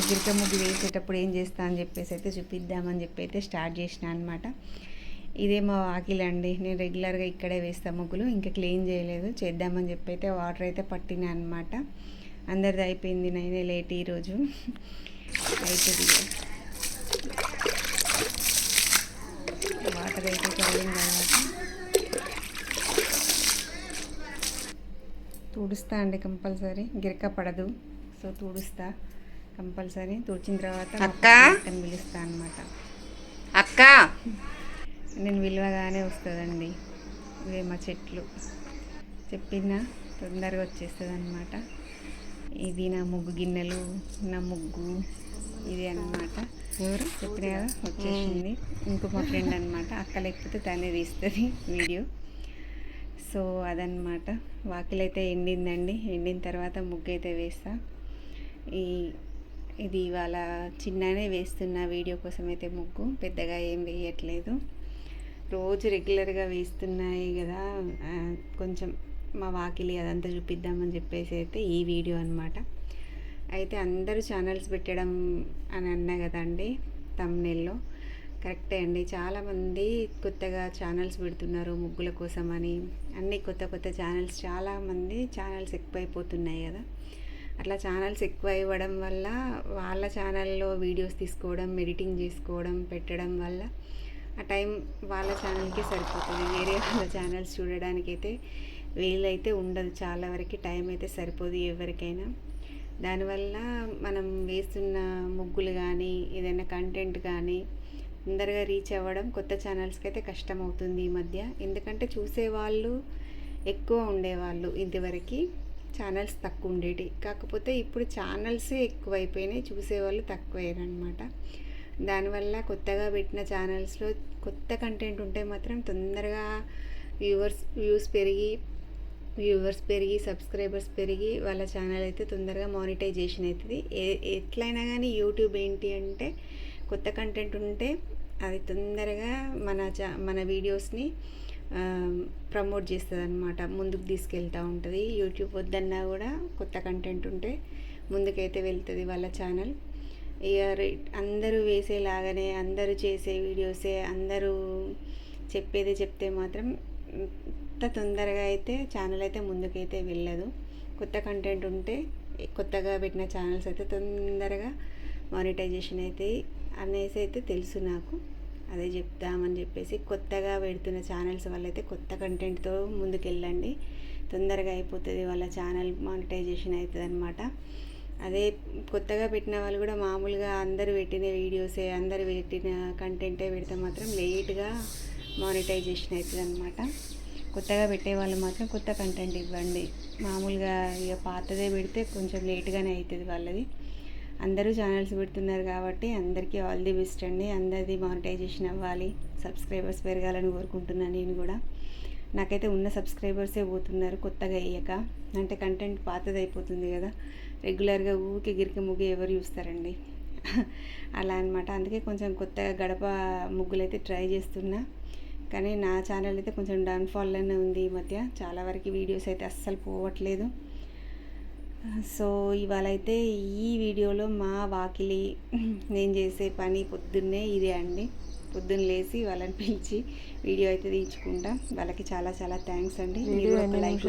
గిరిక ముగ్గు వేసేటప్పుడు ఏం చేస్తా అని చెప్పేసి అయితే చూపిద్దామని చెప్పి అయితే స్టార్ట్ చేసిన అనమాట. ఇదే మా వాకిలండి. నేను రెగ్యులర్గా ఇక్కడే వేస్తాను ముగ్గులు. ఇంకా క్లీన్ చేయలేదు, చేద్దామని చెప్పి అయితే వాటర్ అయితే పట్టినా అనమాట. అందరిది అయిపోయింది, నేనే లేట్ ఈరోజు. అవుతుంది వాటర్ అయితే చల్లిన తర్వాత తుడుస్తా అండి కంపల్సరీ. గిరక పడదు, సో తుడుస్తా కంపల్సరీ. తుడిచిన తర్వాత అక్కని పిలుస్తా అనమాట. అక్క నేను విలువగానే వస్తుందండి. ఇవే మా చెట్లు, చెప్పినా తొందరగా వచ్చేస్తుంది అనమాట. ఇది నా ముగ్గు గిన్నెలు, నా ముగ్గు ఇది అనమాట. ఎవరు చెప్పిన కదా వచ్చేసింది. ఇంకో మా ఫ్రెండ్ అనమాట. అక్క లేకపోతే తనే తీస్తుంది వీడియో. సో అదనమాట. వాకిలైతే ఎండిందండి. ఎండిన తర్వాత ముగ్గు అయితే వేస్తా. ఇది ఇవాళ చిన్ననే వేస్తున్న వీడియో కోసం అయితే ముగ్గు, పెద్దగా ఏం వేయట్లేదు. రోజు రెగ్యులర్గా వేస్తున్నాయి కదా, కొంచెం మా వాకిలి అదంతా చూపిద్దామని చెప్పేసి అయితే ఈ వీడియో అనమాట. అయితే అందరూ ఛానల్స్ పెట్టడం అని అన్నా కదండి థంబ్నెయిల్లో. కరెక్టే అండి. చాలామంది కొత్తగా ఛానల్స్ పెడుతున్నారు ముగ్గుల కోసం అని. అన్ని కొత్త కొత్త ఛానల్స్, చాలామంది ఛానల్స్ ఎక్కువైపోతున్నాయి కదా. అట్లా ఛానల్స్ ఎక్కువ ఇవ్వడం వల్ల వాళ్ళ ఛానల్లో వీడియోస్ తీసుకోవడం, ఎడిటింగ్ చేసుకోవడం, పెట్టడం వల్ల ఆ టైం వాళ్ళ ఛానల్కి సరిపోతుంది. వేరే వాళ్ళ ఛానల్స్ చూడడానికైతే వీలైతే ఉండదు. చాలా వరకు టైం అయితే సరిపోదు ఎవరికైనా. దానివల్ల మనం వేస్తున్న ముగ్గులు కానీ ఏదైనా కంటెంట్ కానీ తొందరగా రీచ్ అవ్వడం కొత్త ఛానల్స్కి అయితే కష్టం అవుతుంది ఈ మధ్య. ఎందుకంటే చూసేవాళ్ళు ఎక్కువ ఉండేవాళ్ళు, ఇంతవరకు ఛానల్స్ తక్కువ ఉండేవి. కాకపోతే ఇప్పుడు ఛానల్సే ఎక్కువైపోయినాయి, చూసేవాళ్ళు తక్కువయ్యారనమాట. దానివల్ల కొత్తగా పెట్టిన ఛానల్స్లో కొత్త కంటెంట్ ఉంటే మాత్రం తొందరగా వ్యూవర్స్ పెరిగి సబ్స్క్రైబర్స్ పెరిగి వాళ్ళ ఛానల్ అయితే తొందరగా మానిటైజేషన్ అవుతుంది. ఎట్లయినా కానీ యూట్యూబ్ ఏంటి అంటే కొత్త కంటెంట్ ఉంటే అది తొందరగా మన వీడియోస్ని ప్రమోట్ చేస్తుంది అనమాట, ముందుకు తీసుకెళ్తూ ఉంటుంది. యూట్యూబ్ వద్దన్నా కూడా కొత్త కంటెంట్ ఉంటే ముందుకైతే వెళ్తుంది వాళ్ళ ఛానల్. ఇక అందరూ వేసేలాగానే అందరూ చేసే వీడియోసే అందరూ చెప్పేది చెప్తే మాత్రం అంత తొందరగా అయితే ఛానల్ అయితే ముందుకైతే వెళ్ళదు. కొత్త కంటెంట్ ఉంటే కొత్తగా పెట్టిన ఛానల్స్ అయితే తొందరగా మానిటైజేషన్ అయితే అనేసి అయితే తెలుసు నాకు. అదే చెప్తామని చెప్పేసి కొత్తగా పెడుతున్న ఛానల్స్ వాళ్ళైతే కొత్త కంటెంట్తో ముందుకెళ్ళండి, తొందరగా అయిపోతుంది వాళ్ళ ఛానల్ మానిటైజేషన్ అవుతుంది అనమాట. అదే కొత్తగా పెట్టిన వాళ్ళు కూడా మామూలుగా అందరూ పెట్టిన వీడియోసే, అందరూ పెట్టిన కంటెంటే పెడితే మాత్రం లేట్గా మానిటైజేషన్ అవుతుంది అనమాట. కొత్తగా పెట్టే వాళ్ళు మాత్రం కొత్త కంటెంట్ ఇవ్వండి. మామూలుగా ఇక పాతదే పెడితే కొంచెం లేట్గానే అవుతుంది వాళ్ళది. అందరూ ఛానల్స్ పెడుతున్నారు కాబట్టి అందరికీ ఆల్ ది బెస్ట్ అండి. అందరిది మానిటైజేషన్ అవ్వాలి, సబ్స్క్రైబర్స్ పెరగాలని కోరుకుంటున్నాను నేను కూడా. నాకైతే ఉన్న సబ్స్క్రైబర్సే పోతున్నారు కొత్తగా వేయక. అంటే కంటెంట్ పాతది అయిపోతుంది కదా, రెగ్యులర్గా ఊరికే గిరిక ముగ్గు ఎవరు చూస్తారండి అలా అనమాట. అందుకే కొంచెం కొత్తగా గడప ముగ్గులు అయితే ట్రై చేస్తున్నా. కానీ నా ఛానల్ అయితే కొంచెం డౌన్ఫాల్లోనే ఉంది ఈ మధ్య. చాలా వరకు వీడియోస్ అయితే అస్సలు పోవట్లేదు. సో ఇవాళ అయితే ఈ వీడియోలో మా వాకిలి నేను చేసే పని పొద్దున్నే ఇదే అండి. పొద్దున్న లేచి వాళ్ళని పిలిచి వీడియో అయితే తీయించుకుంటా. వాళ్ళకి చాలా చాలా థ్యాంక్స్ అండి. మీరు ఒక లైక్